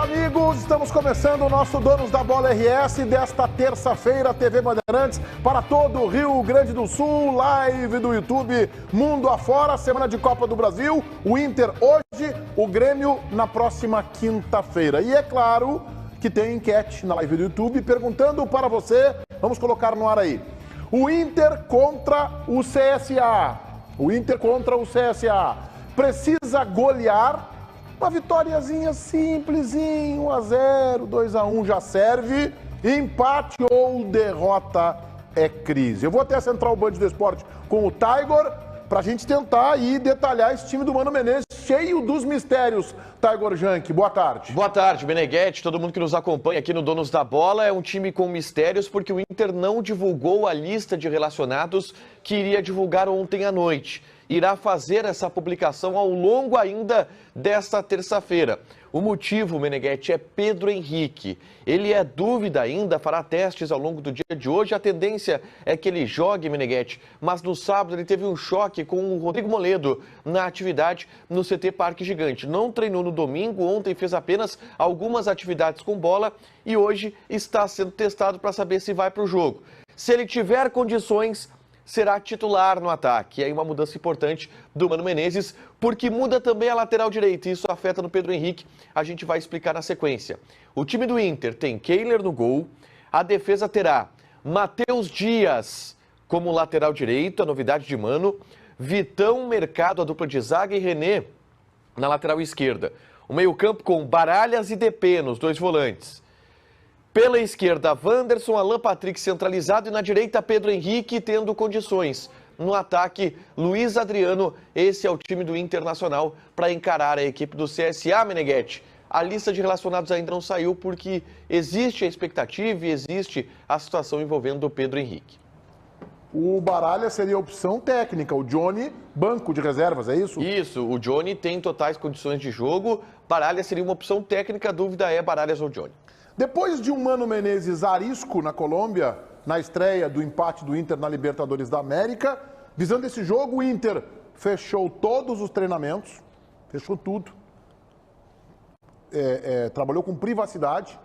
amigos, estamos começando o nosso Donos da Bola RS desta terça-feira, TV Bandeirantes, para todo o Rio Grande do Sul, live do YouTube, mundo afora, semana de Copa do Brasil, o Inter hoje, o Grêmio na próxima quinta-feira. E é claro que tem enquete na live do YouTube perguntando para você, vamos colocar no ar aí, o Inter contra o CSA, precisa golear. Uma vitóriazinha simplesinha, 1-0, 2-1 já serve. Empate ou derrota é crise. Eu vou até a Central Band do Esporte com o Tiger para a gente tentar aí detalhar esse time do Mano Menezes, cheio dos mistérios. Tiger Jank, boa tarde. Boa tarde, Meneghetti, todo mundo que nos acompanha aqui no Donos da Bola. É um time com mistérios porque o Inter não divulgou a lista de relacionados que iria divulgar ontem à noite. Irá fazer essa publicação ao longo ainda desta terça-feira. O motivo, Meneghetti, é Pedro Henrique. Ele é dúvida ainda, fará testes ao longo do dia de hoje. A tendência é que ele jogue, Meneghetti, mas no sábado ele teve um choque com o Rodrigo Moledo na atividade no CT Parque Gigante. Não treinou no domingo, ontem fez apenas algumas atividades com bola e hoje está sendo testado para saber se vai para o jogo. Se ele tiver condições, será titular no ataque. E aí uma mudança importante do Mano Menezes, porque muda também a lateral direita. E isso afeta no Pedro Henrique. A gente vai explicar na sequência. O time do Inter tem Kehler no gol. A defesa terá Matheus Dias como lateral direito, a novidade de Mano. Vitão, Mercado, a dupla de zaga, e René na lateral esquerda. O meio-campo com Baralhas e Depê nos dois volantes. Pela esquerda, Wanderson, Alan Patrick centralizado e na direita, Pedro Henrique tendo condições. No ataque, Luiz Adriano. Esse é o time do Internacional para encarar a equipe do CSA, Meneghetti. A lista de relacionados ainda não saiu porque existe a expectativa e existe a situação envolvendo o Pedro Henrique. O Baralha seria a opção técnica, o Johnny, banco de reservas, é isso? Isso, o Johnny tem totais condições de jogo. Baralha seria uma opção técnica, a dúvida é Baralhas ou Johnny. Depois de um Mano Menezes arisco na Colômbia, na estreia do empate do Inter na Libertadores da América, visando esse jogo, o Inter fechou todos os treinamentos, fechou tudo, trabalhou com privacidade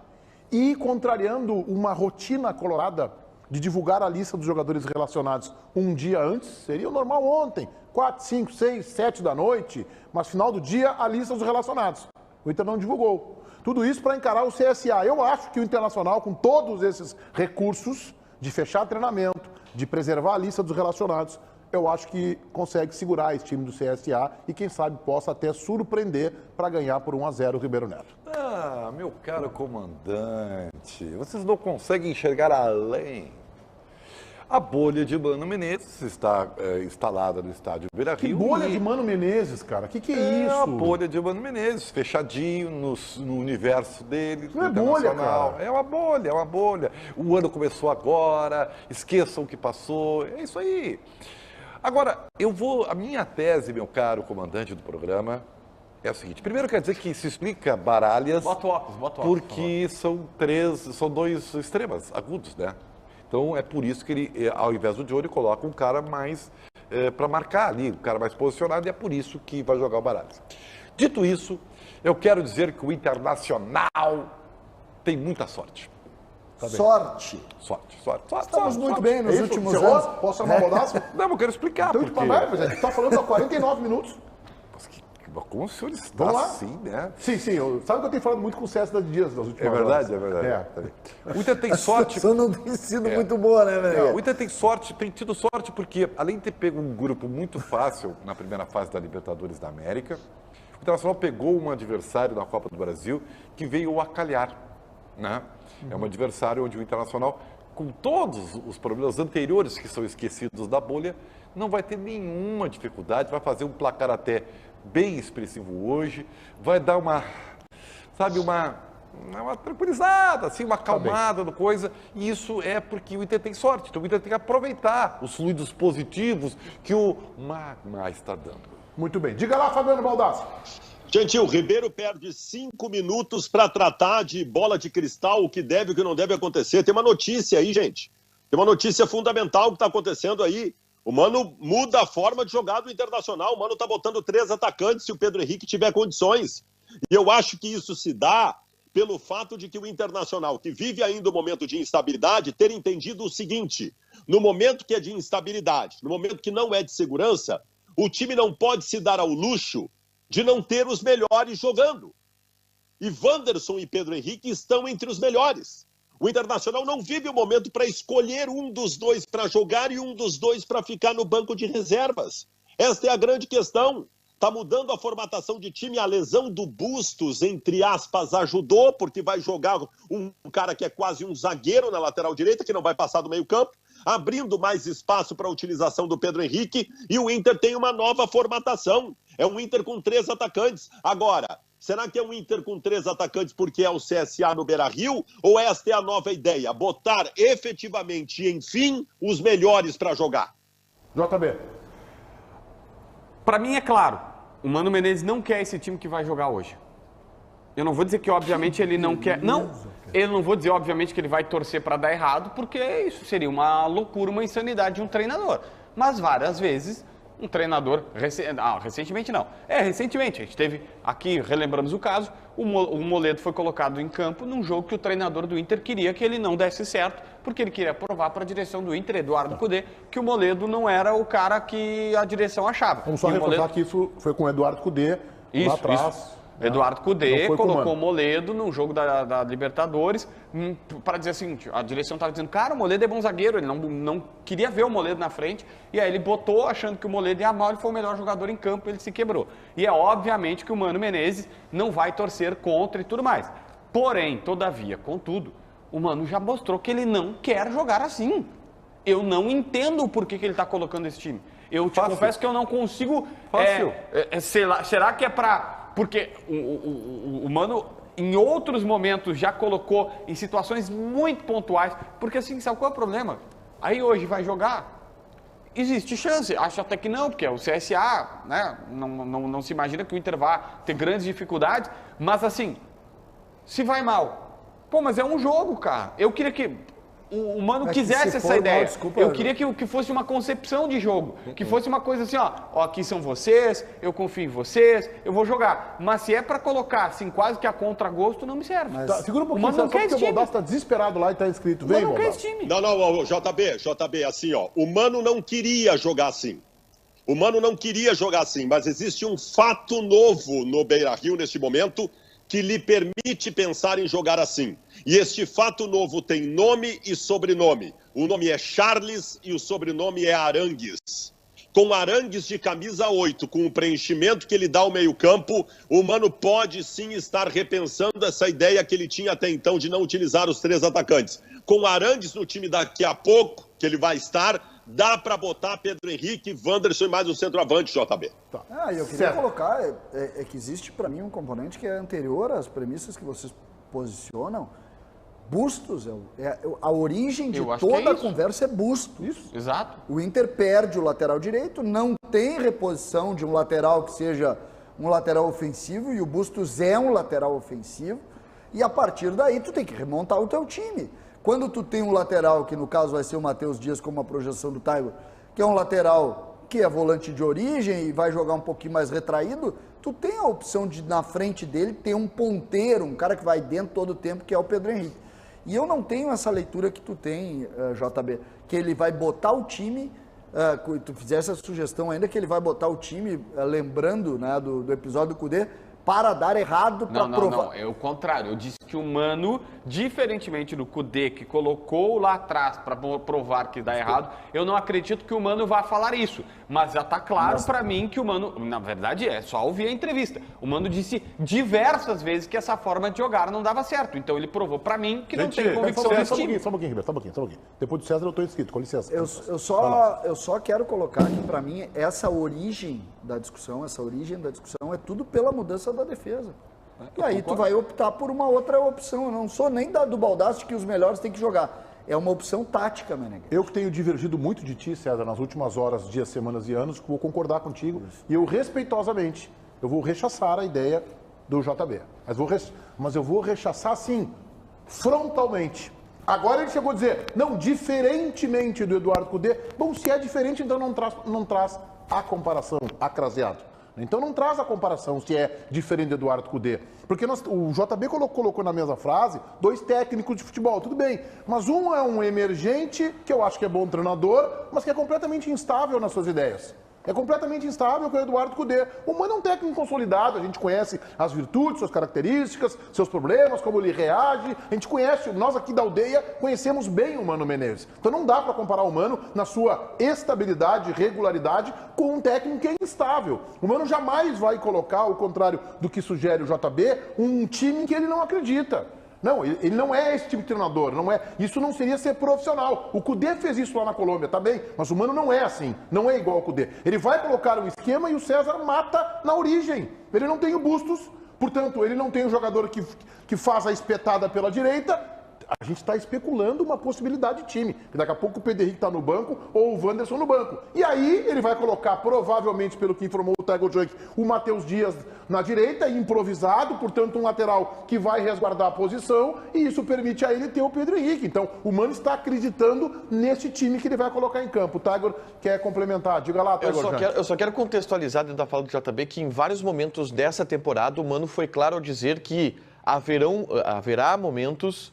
e contrariando uma rotina colorada de divulgar a lista dos jogadores relacionados um dia antes, seria o normal ontem, 4, 5, 6, 7 da noite, mas final do dia a lista dos relacionados. O Inter não divulgou. Tudo isso para encarar o CSA. Eu acho que o Internacional, com todos esses recursos de fechar treinamento, de preservar a lista dos relacionados, eu acho que consegue segurar esse time do CSA e, quem sabe, possa até surpreender para ganhar por 1-0 o Ribeiro Neto. Ah, meu caro comandante, vocês não conseguem enxergar além. A bolha de Mano Menezes está instalada no estádio Beira-Rio. Que bolha de Mano Menezes, cara? Que é isso? É a bolha de Mano Menezes, fechadinho no universo dele. Não é bolha, cara. É uma bolha, é uma bolha. O ano começou agora, esqueçam o que passou, é isso aí. Agora, a minha tese, meu caro comandante do programa, é o seguinte. Primeiro quer dizer que se explica Baralhas, porque são dois extremas agudos, né? Então, é por isso que ele, ao invés do Johnny, coloca um cara mais para marcar ali, um cara mais posicionado, e é por isso que vai jogar o Baralhas. Dito isso, eu quero dizer que o Internacional tem muita sorte. Tá bem. Sorte. Estamos muito bem nos últimos anos. Posso chamar o Baldasso? Não, eu quero explicar. Então, porque... mas a gente está falando há 49 minutos. Como o senhor está assim, né? Sim. Sabe que eu tenho falado muito com o César Dias nas últimas horas. É verdade. O Inter tem sorte. Isso não tem sido muito boa, né, velho? O Inter tem tido sorte porque, além de ter pego um grupo muito fácil na primeira fase da Libertadores da América, o Internacional pegou um adversário na Copa do Brasil que veio a calhar, né? É um adversário onde o Internacional, com todos os problemas anteriores que são esquecidos da bolha, não vai ter nenhuma dificuldade, vai fazer um placar até bem expressivo hoje, vai dar uma tranquilizada, assim, uma acalmada no coisa, e isso é porque o Inter tem sorte, então o Inter tem que aproveitar os fluidos positivos que o Magma está dando. Muito bem. Diga lá, Fabiano Baldasso. Gente, o Ribeiro perde 5 minutos para tratar de bola de cristal, o que deve e o que não deve acontecer. Tem uma notícia aí, gente. Tem uma notícia fundamental que está acontecendo aí. O Mano muda a forma de jogar do Internacional. O Mano está botando 3 atacantes se o Pedro Henrique tiver condições. E eu acho que isso se dá pelo fato de que o Internacional, que vive ainda um momento de instabilidade, ter entendido o seguinte: no momento que é de instabilidade, no momento que não é de segurança, o time não pode se dar ao luxo de não ter os melhores jogando. E Wanderson e Pedro Henrique estão entre os melhores. O Internacional não vive o momento para escolher um dos dois para jogar e um dos dois para ficar no banco de reservas. Esta é a grande questão. Está mudando a formatação de time. A lesão do Bustos, entre aspas, ajudou, porque vai jogar um cara que é quase um zagueiro na lateral direita, que não vai passar do meio campo, abrindo mais espaço para a utilização do Pedro Henrique, e o Inter tem uma nova formatação. É um Inter com 3 atacantes. Agora, será que é um Inter com 3 atacantes porque é o CSA no Beira-Rio? Ou esta é a nova ideia? Botar efetivamente, enfim, os melhores para jogar? JB. Para mim é claro, o Mano Menezes não quer esse time que vai jogar hoje. Eu não vou dizer que obviamente ele não quer... Não, eu não vou dizer obviamente que ele vai torcer para dar errado, porque isso seria uma loucura, uma insanidade de um treinador. Mas várias vezes um treinador... recentemente não. Recentemente. A gente teve aqui, relembramos o caso, o Moledo foi colocado em campo num jogo que o treinador do Inter queria que ele não desse certo, porque ele queria provar para a direção do Inter, Eduardo Cudê, que o Moledo não era o cara que a direção achava. Vamos só reforçar que isso foi com o Eduardo Cudê, lá atrás. Isso. Eduardo Cudê colocou o Moledo num jogo da Libertadores para dizer assim, a direção estava dizendo, cara, o Moledo é bom zagueiro, ele não queria ver o Moledo na frente, e aí ele botou achando que o Moledo ia mal, ele foi o melhor jogador em campo, ele se quebrou. E é obviamente que o Mano Menezes não vai torcer contra e tudo mais. Porém, todavia, contudo, o Mano já mostrou que ele não quer jogar assim. Eu não entendo o porquê que ele está colocando esse time. Eu te confesso que eu não consigo... será que é para... Porque o Mano, em outros momentos, já colocou em situações muito pontuais. Porque assim, sabe qual é o problema? Aí hoje vai jogar, existe chance. Acho até que não, porque é o CSA, né? Não se imagina que o Inter vá ter grandes dificuldades. Mas assim, se vai mal, pô, mas é um jogo, cara. Eu queria que o Mano quisesse essa ideia. Eu queria que fosse uma concepção de jogo. Que fosse uma coisa assim, ó, aqui são vocês, eu confio em vocês, eu vou jogar. Mas se é pra colocar assim, quase que a contragosto, não me serve. Tá, segura um pouquinho, só porque o Baldassi tá desesperado lá e tá inscrito. Vem, Mano, não quer esse time. Não, JB, assim, ó, o Mano não queria jogar assim. O Mano não queria jogar assim, mas existe um fato novo no Beira-Rio neste momento que lhe permite pensar em jogar assim. E este fato novo tem nome e sobrenome. O nome é Charles e o sobrenome é Arangues. Com Arangues de camisa 8, com o preenchimento que ele dá ao meio-campo, o Mano pode sim estar repensando essa ideia que ele tinha até então de não utilizar os 3 atacantes. Com Arangues no time daqui a pouco, que ele vai estar, dá para botar Pedro Henrique, Wanderson e mais um centroavante, JB. Tá. Eu queria colocar, que existe para mim um componente que é anterior às premissas que vocês posicionam. Bustos, a origem de toda a conversa é Bustos. Isso. Exato. O Inter perde o lateral direito, não tem reposição de um lateral que seja um lateral ofensivo, e o Bustos é um lateral ofensivo, e a partir daí tu tem que remontar o teu time. Quando tu tem um lateral, que no caso vai ser o Matheus Dias como a projeção do Taigo, que é um lateral que é volante de origem e vai jogar um pouquinho mais retraído, tu tem a opção de, na frente dele, ter um ponteiro, um cara que vai dentro todo o tempo, que é o Pedro Henrique. E eu não tenho essa leitura que tu tem, JB, que ele vai botar o time, tu fizesse essa sugestão ainda, que ele vai botar o time, lembrando, né, do episódio do Cudê, para dar errado, para provar. Não, é o contrário. Eu disse que o Mano, diferentemente do Cudê, que colocou lá atrás para provar que dá errado, eu não acredito que o Mano vá falar isso. Mas já está claro para mim que o Mano, na verdade é só ouvir a entrevista. O Mano disse diversas vezes que essa forma de jogar não dava certo. Então ele provou para mim que não tem convicção nesse time. Só um pouquinho, Ribeiro. Depois do César eu estou inscrito, com licença. Eu só quero colocar que para mim essa origem da discussão é tudo pela mudança da defesa. E aí tu vai optar por uma outra opção. Eu não sou nem do Baldassi que os melhores têm que jogar. É uma opção tática, Meneghel. Eu que tenho divergido muito de ti, César, nas últimas horas, dias, semanas e anos, vou concordar contigo. E eu, respeitosamente, eu vou rechaçar a ideia do JB. Mas eu vou rechaçar, assim, frontalmente. Agora ele chegou a dizer, não, diferentemente do Eduardo Cudê. Bom, se é diferente, então não traz a comparação, a craseado. Então não traz a comparação se é diferente do Eduardo Cudê. Porque o JB colocou na mesma frase 2 técnicos de futebol, tudo bem. Mas um é um emergente, que eu acho que é bom treinador, mas que é completamente instável nas suas ideias. É completamente instável com o Eduardo Cudê. O Mano é um técnico consolidado, a gente conhece as virtudes, suas características, seus problemas, como ele reage. A gente conhece, nós aqui da aldeia, conhecemos bem o Mano Menezes. Então não dá para comparar o Mano na sua estabilidade, regularidade, com um técnico que é instável. O Mano jamais vai colocar, ao contrário do que sugere o JB, um time que ele não acredita. Não, ele não é esse tipo de treinador, não é. Isso não seria ser profissional. O Cudê fez isso lá na Colômbia, tá bem? Mas o Mano não é assim, não é igual ao Cudê. Ele vai colocar um esquema e o César mata na origem. Ele não tem o Bustos, portanto, ele não tem o jogador que faz a espetada pela direita. A gente está especulando uma possibilidade de time. Daqui a pouco o Pedro Henrique está no banco ou o Wanderson no banco. E aí ele vai colocar, provavelmente, pelo que informou o Tiger Junk, o Matheus Dias na direita, improvisado, portanto um lateral que vai resguardar a posição, e isso permite a ele ter o Pedro Henrique. Então o Mano está acreditando nesse time que ele vai colocar em campo. O Tiger quer complementar. Diga lá, Tiger Junk. Eu só quero contextualizar dentro da fala do JB que em vários momentos dessa temporada o Mano foi claro ao dizer que haverá momentos...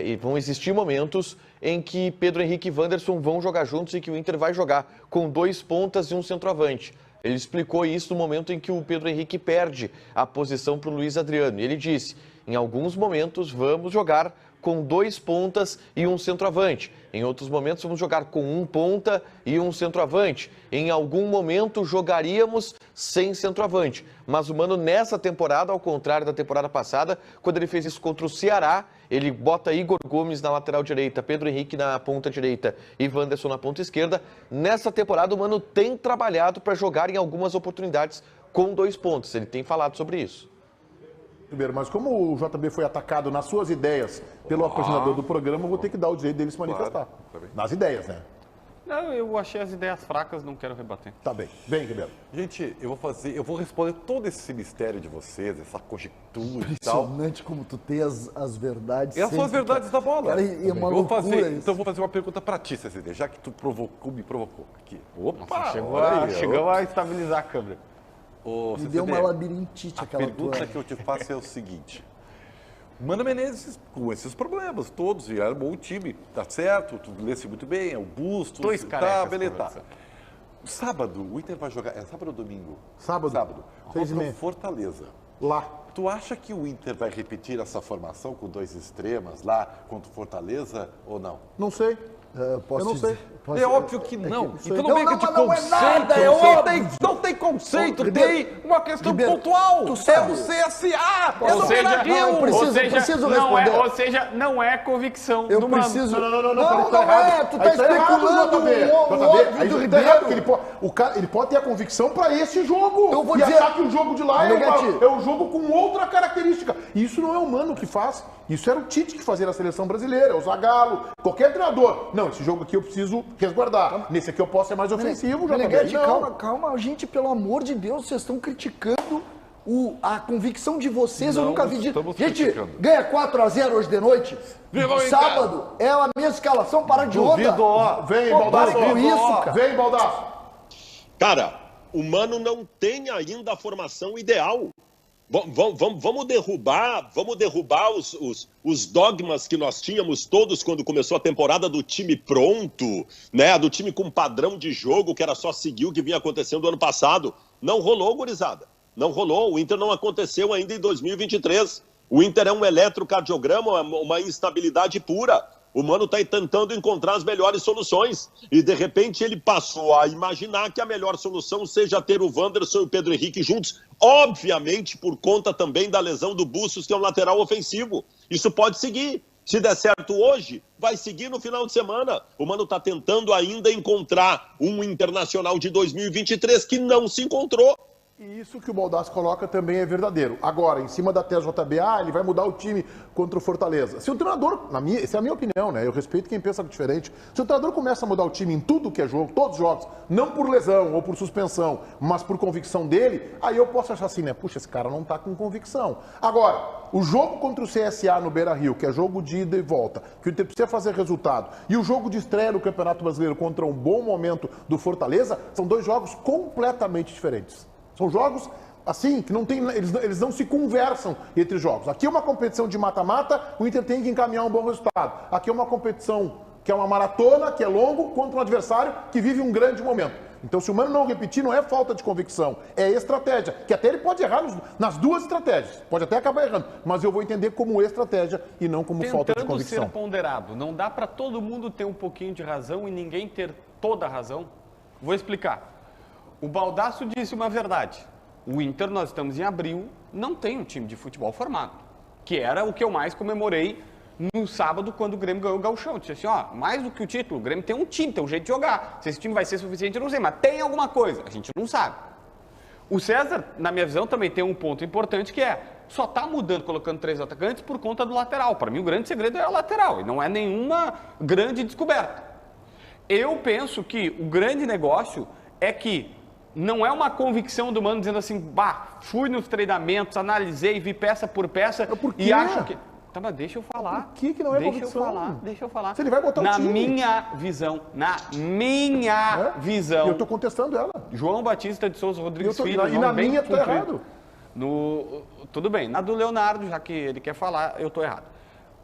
e vão existir momentos em que Pedro Henrique e Wanderson vão jogar juntos e que o Inter vai jogar com 2 pontas e um centroavante. Ele explicou isso no momento em que o Pedro Henrique perde a posição para o Luiz Adriano. E ele disse, em alguns momentos vamos jogar com 2 pontas e um centroavante. Em outros momentos vamos jogar com 1 ponta e um centroavante. Em algum momento jogaríamos sem centroavante. Mas o Mano nessa temporada, ao contrário da temporada passada, quando ele fez isso contra o Ceará, ele bota Igor Gomes na lateral direita, Pedro Henrique na ponta direita e Wanderson na ponta esquerda. Nessa temporada o Mano tem trabalhado para jogar em algumas oportunidades com 2 pontos. Ele tem falado sobre isso. Mas como o JB foi atacado nas suas ideias pelo apaixonador do programa, eu vou ter que dar o direito dele se manifestar. Claro. Nas ideias, né? Não, eu achei as ideias fracas, não quero rebater. Tá bem. Bem, Ribeiro. Gente, eu vou responder todo esse mistério de vocês, essa conjectura e tal. Impressionante como tu tem as verdades. Essas são as verdades da bola. Cara, e é uma loucura isso. Então eu vou fazer uma pergunta pra ti, CCD, já que tu me provocou aqui. Opa, Chegou a estabilizar a câmera. Ô, Me deu uma labirintite a aquela pergunta tua. que eu te faço é o seguinte. Mano Menezes, com esses problemas todos, e era um bom time, tá certo, tu lesse muito bem, é o Bustos, 2 carecas. tá, beleza, tá. Sábado, o Inter vai jogar, é sábado ou domingo? Sábado. 6h30. Contra Fortaleza. Lá. Tu acha que o Inter vai repetir essa formação com 2 extremas lá contra o Fortaleza ou não? Não sei. Eu não sei. É óbvio que não. sei. Então não vem de não é conceito. nada, é óbvio. Não tem conceito, Ribeiro, tem uma questão Ribeiro, pontual. tu sabe. É o CSA. Ou seja, eu preciso não responder. ou seja, não é convicção Eu do Mano. preciso. Não, Não é, tu tá especulando o óbvio do Ribeiro. Ele pode ter a convicção para esse jogo. Eu vou e dizer- achar que o jogo de lá Negativo. é um jogo com outra característica. Isso não é o Mano que faz. Isso era o Tite que fazia na seleção brasileira, é o Zagallo, qualquer treinador. Não, esse jogo aqui eu preciso resguardar. Nesse aqui eu posso ser mais ofensivo. Meneghetti, Não. calma, gente, pelo amor de Deus, vocês estão criticando a convicção de vocês, eu Não nunca vi disso. estamos Gente, criticando. ganha 4-0 hoje de noite. Virou em Sábado é a mesma escalação, para de onda. Duvido, ó. Vem, Pô, Baldasso. para com isso, cara. Vem, Baldasso. Cara, o Mano não tem ainda a formação ideal. Vamos derrubar os dogmas que nós tínhamos todos quando começou a temporada do time pronto, né? Do time com padrão de jogo, que era só seguir o que vinha acontecendo ano passado. Não rolou, gurizada. Não rolou. O Inter não aconteceu ainda em 2023. O Inter é um eletrocardiograma, uma instabilidade pura. O Mano está tentando encontrar as melhores soluções. E, de repente, ele passou a imaginar que a melhor solução seja ter o Wanderson e o Pedro Henrique juntos. Obviamente, por conta também da lesão do Bustos, que é um lateral ofensivo. Isso pode seguir. Se der certo hoje, vai seguir no final de semana. O Mano está tentando ainda encontrar um Internacional de 2023 que não se encontrou. E isso que o Baldasso coloca também é verdadeiro. Agora, em cima da tese JB, ele vai mudar o time contra o Fortaleza. Se o treinador, essa é a minha opinião, né? Eu respeito quem pensa diferente. Se o treinador começa a mudar o time em tudo que é jogo, todos os jogos, não por lesão ou por suspensão, mas por convicção dele, aí eu posso achar assim, né? Puxa, esse cara não tá com convicção. Agora, o jogo contra o CSA no Beira-Rio, que é jogo de ida e volta, que o Inter precisa fazer resultado, e o jogo de estreia no Campeonato Brasileiro contra um bom momento do Fortaleza, são 2 jogos completamente diferentes. São jogos, assim, que não tem, eles não se conversam entre jogos. Aqui é uma competição de mata-mata, o Inter tem que encaminhar um bom resultado. Aqui é uma competição que é uma maratona, que é longo, contra um adversário que vive um grande momento. Então, se o Mano não repetir, não é falta de convicção, é estratégia. Que até ele pode errar nas duas estratégias, pode até acabar errando, mas eu vou entender como estratégia e não como falta de convicção. Tentando ser ponderado, não dá para todo mundo ter um pouquinho de razão e ninguém ter toda a razão? Vou explicar. O Baldasso disse uma verdade. O Inter, nós estamos em abril, não tem um time de futebol formado, que era o que eu mais comemorei no sábado, quando o Grêmio ganhou o Gauchão. Eu disse assim, ó, mais do que o título, o Grêmio tem um time, tem um jeito de jogar. Se esse time vai ser suficiente, eu não sei, mas tem alguma coisa, a gente não sabe. O César, na minha visão, também tem um ponto importante, que é, só está mudando, colocando 3 atacantes por conta do lateral. Para mim, o grande segredo é o lateral, e não é nenhuma grande descoberta. Eu penso que o grande negócio é que não é uma convicção do Mano dizendo assim, bah, fui nos treinamentos, analisei, vi peça por peça e acho que... Tá, mas deixa eu falar. Por que não é convicção? Deixa eu falar. Se ele vai botar o time. Na minha visão. Eu tô contestando ela. João Batista de Souza Rodrigues Filho. E na minha tu tá errado. Tudo bem. Na do Leonardo, já que ele quer falar, eu tô errado.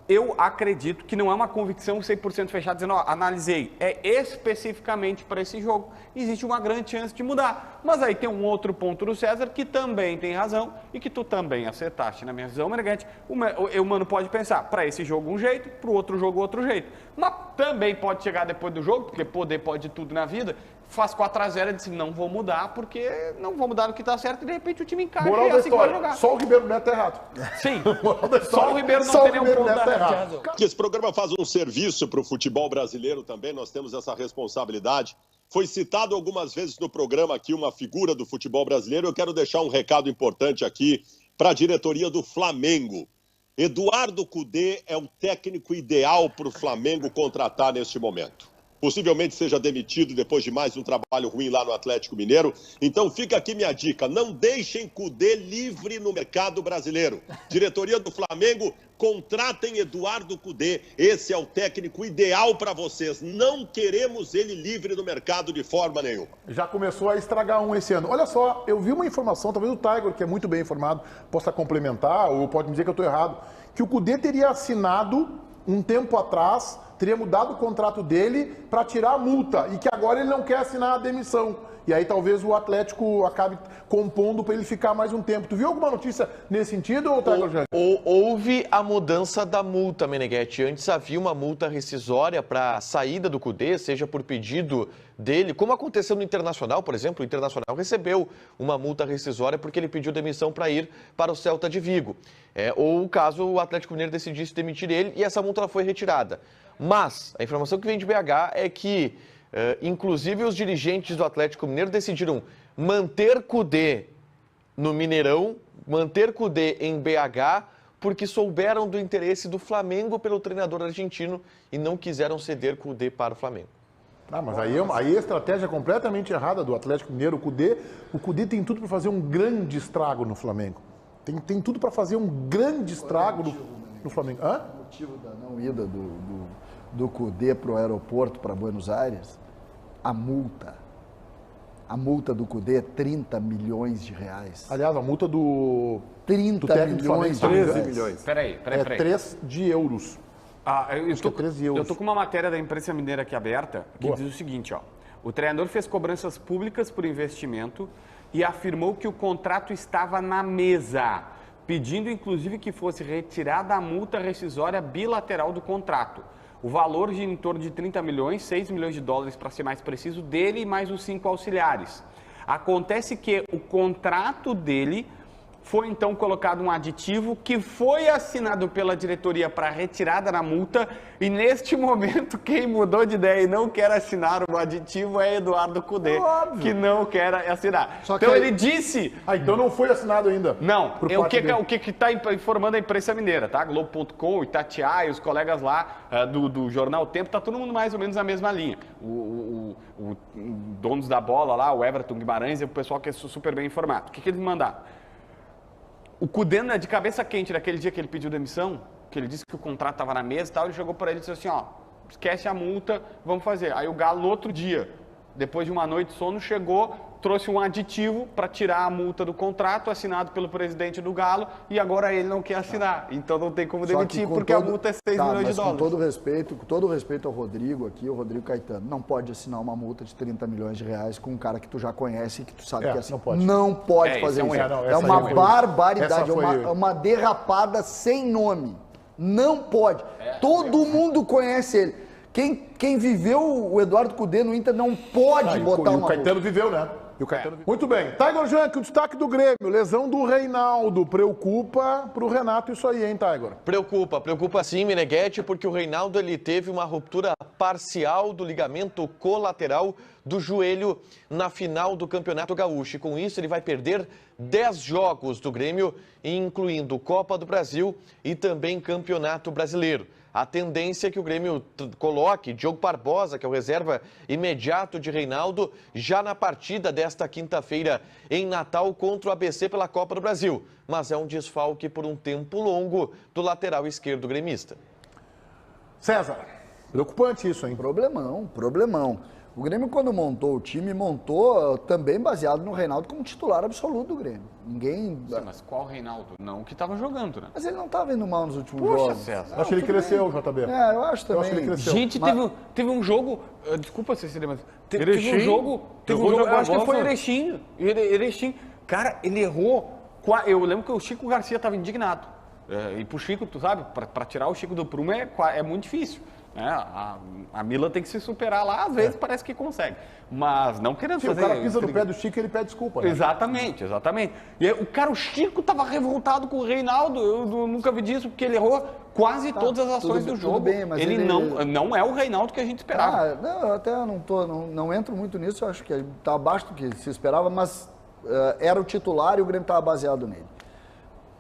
Eu acredito que não é uma convicção 100% fechada, dizendo, ó, analisei, é especificamente para esse jogo, existe uma grande chance de mudar. Mas aí tem um outro ponto do César, que também tem razão, e que tu também acertaste, na minha visão, Meneghete. O Mano pode pensar, para esse jogo um jeito, para o outro jogo outro jeito. Mas também pode chegar depois do jogo, porque poder pode tudo na vida, faz 4-0 e diz, não vou mudar, porque não vou mudar no que tá certo, e de repente o time encaixa e assim vai jogar. Só o Ribeiro Neto é errado. Sim, só o Ribeiro não tem nenhum ponto errado. Esse programa faz um serviço para o futebol brasileiro também, nós temos essa responsabilidade. Foi citado algumas vezes no programa aqui uma figura do futebol brasileiro, eu quero deixar um recado importante aqui para a diretoria do Flamengo. Eduardo Cudê é o técnico ideal para o Flamengo contratar neste momento. Possivelmente seja demitido depois de mais um trabalho ruim lá no Atlético Mineiro. Então fica aqui minha dica, não deixem Cudê livre no mercado brasileiro. Diretoria do Flamengo, contratem Eduardo Cudê. Esse é o técnico ideal para vocês. Não queremos ele livre no mercado de forma nenhuma. Já começou a estragar esse ano. Olha só, eu vi uma informação, talvez o Tiger, que é muito bem informado, possa complementar ou pode me dizer que eu estou errado, que o Cudê teria assinado um tempo atrás, teria mudado o contrato dele para tirar a multa e que agora ele não quer assinar a demissão. E aí talvez o Atlético acabe compondo para ele ficar mais um tempo. Tu viu alguma notícia nesse sentido, ou houve a mudança da multa, Meneghete. Antes havia uma multa rescisória para a saída do Cudê, seja por pedido dele, como aconteceu no Internacional, por exemplo. O Internacional recebeu uma multa rescisória porque ele pediu demissão para ir para o Celta de Vigo. Ou caso o Atlético Mineiro decidisse demitir ele e essa multa foi retirada. Mas a informação que vem de BH é que, inclusive, os dirigentes do Atlético Mineiro decidiram manter Cudê no Mineirão, manter Cudê em BH, porque souberam do interesse do Flamengo pelo treinador argentino e não quiseram ceder Cudê para o Flamengo. Ah, mas aí a estratégia é completamente errada do Atlético Mineiro. O Cudê tem tudo para fazer um grande estrago no Flamengo. Tem tudo para fazer um grande estrago no Flamengo. Hã? O motivo da não ida do Cudê para o aeroporto, para Buenos Aires, a multa. A multa do Cudê é 30 milhões de reais. Aliás, a multa do 30 técnico milhões do de Flamengo, 13 milhões. Peraí. 3 de euros. Eu tô com uma matéria da imprensa mineira aqui aberta, que diz o seguinte, ó. O treinador fez cobranças públicas por investimento e afirmou que o contrato estava na mesa, pedindo inclusive que fosse retirada a multa rescisória bilateral do contrato. O valor de em torno de 30 milhões, 6 milhões de dólares para ser mais preciso, dele e mais os 5 auxiliares. Acontece que o contrato dele foi então colocado um aditivo que foi assinado pela diretoria para retirada na multa e neste momento quem mudou de ideia e não quer assinar o aditivo é Eduardo Cudê, que não quer assinar. Então ele disse... então não foi assinado ainda. Não, o que está informando a imprensa mineira, tá? Globo.com, Itatiaia, os colegas lá do Jornal Tempo, tá todo mundo mais ou menos na mesma linha. O donos da bola lá, o Everton Guimarães e o pessoal que é super bem informado. O que eles mandaram? O Cudê, de cabeça quente, naquele dia que ele pediu demissão, que ele disse que o contrato estava na mesa e tal, ele chegou para ele e disse assim, ó, esquece a multa, vamos fazer. Aí o Galo, no outro dia, depois de uma noite de sono, chegou trouxe um aditivo para tirar a multa do contrato assinado pelo presidente do Galo e agora ele não quer assinar. Então não tem como demitir porque a multa é 6 milhões de dólares. Com todo respeito ao Rodrigo aqui, o Rodrigo Caetano, não pode assinar uma multa de 30 milhões de reais com um cara que tu já conhece e que tu sabe que é assim. Não pode fazer isso. É uma barbaridade, é uma derrapada sem nome. Não pode. Todo mundo conhece ele. Quem viveu o Eduardo Cudê no Inter não pode botar uma... O Caetano viveu, né? Muito bem. Tiger Junk, o destaque do Grêmio. Lesão do Reinaldo. Preocupa pro Renato isso aí, hein, Tiger? Preocupa sim, Meneghetti, porque o Reinaldo ele teve uma ruptura parcial do ligamento colateral do joelho na final do Campeonato Gaúcho. E com isso ele vai perder 10 jogos do Grêmio, incluindo Copa do Brasil e também Campeonato Brasileiro. A tendência é que o Grêmio coloque Diogo Barbosa, que é o reserva imediato de Reinaldo, já na partida desta quinta-feira em Natal contra o ABC pela Copa do Brasil. Mas é um desfalque por um tempo longo do lateral esquerdo gremista. César, preocupante isso, hein? Problemão. O Grêmio, quando montou o time, montou também baseado no Reinaldo como titular absoluto do Grêmio. Ninguém... Sim, mas qual Reinaldo? Não que estava jogando, né? Mas ele não estava indo mal nos últimos jogos. César. Acho que ele cresceu, JB. Eu acho também. Eu acho que ele cresceu. Gente, teve um jogo... Desculpa, Cecília, mas... Teve um jogo... Eu acho que foi Erechim. Cara, ele errou... Eu lembro que o Chico Garcia estava indignado. E pro Chico, tu sabe, para tirar o Chico do prumo é muito difícil. A Mila tem que se superar lá, às vezes parece que consegue. Mas não querendo fazer... O cara pisa no pé do Chico e ele pede desculpa, né? Exatamente. E aí, o Chico tava revoltado com o Reinaldo. Eu nunca vi disso, porque ele errou quase todas as ações do jogo. Bem, mas ele não é o Reinaldo que a gente esperava. Eu até não entro muito nisso, eu acho que tá abaixo do que se esperava, mas era o titular e o Grêmio estava baseado nele.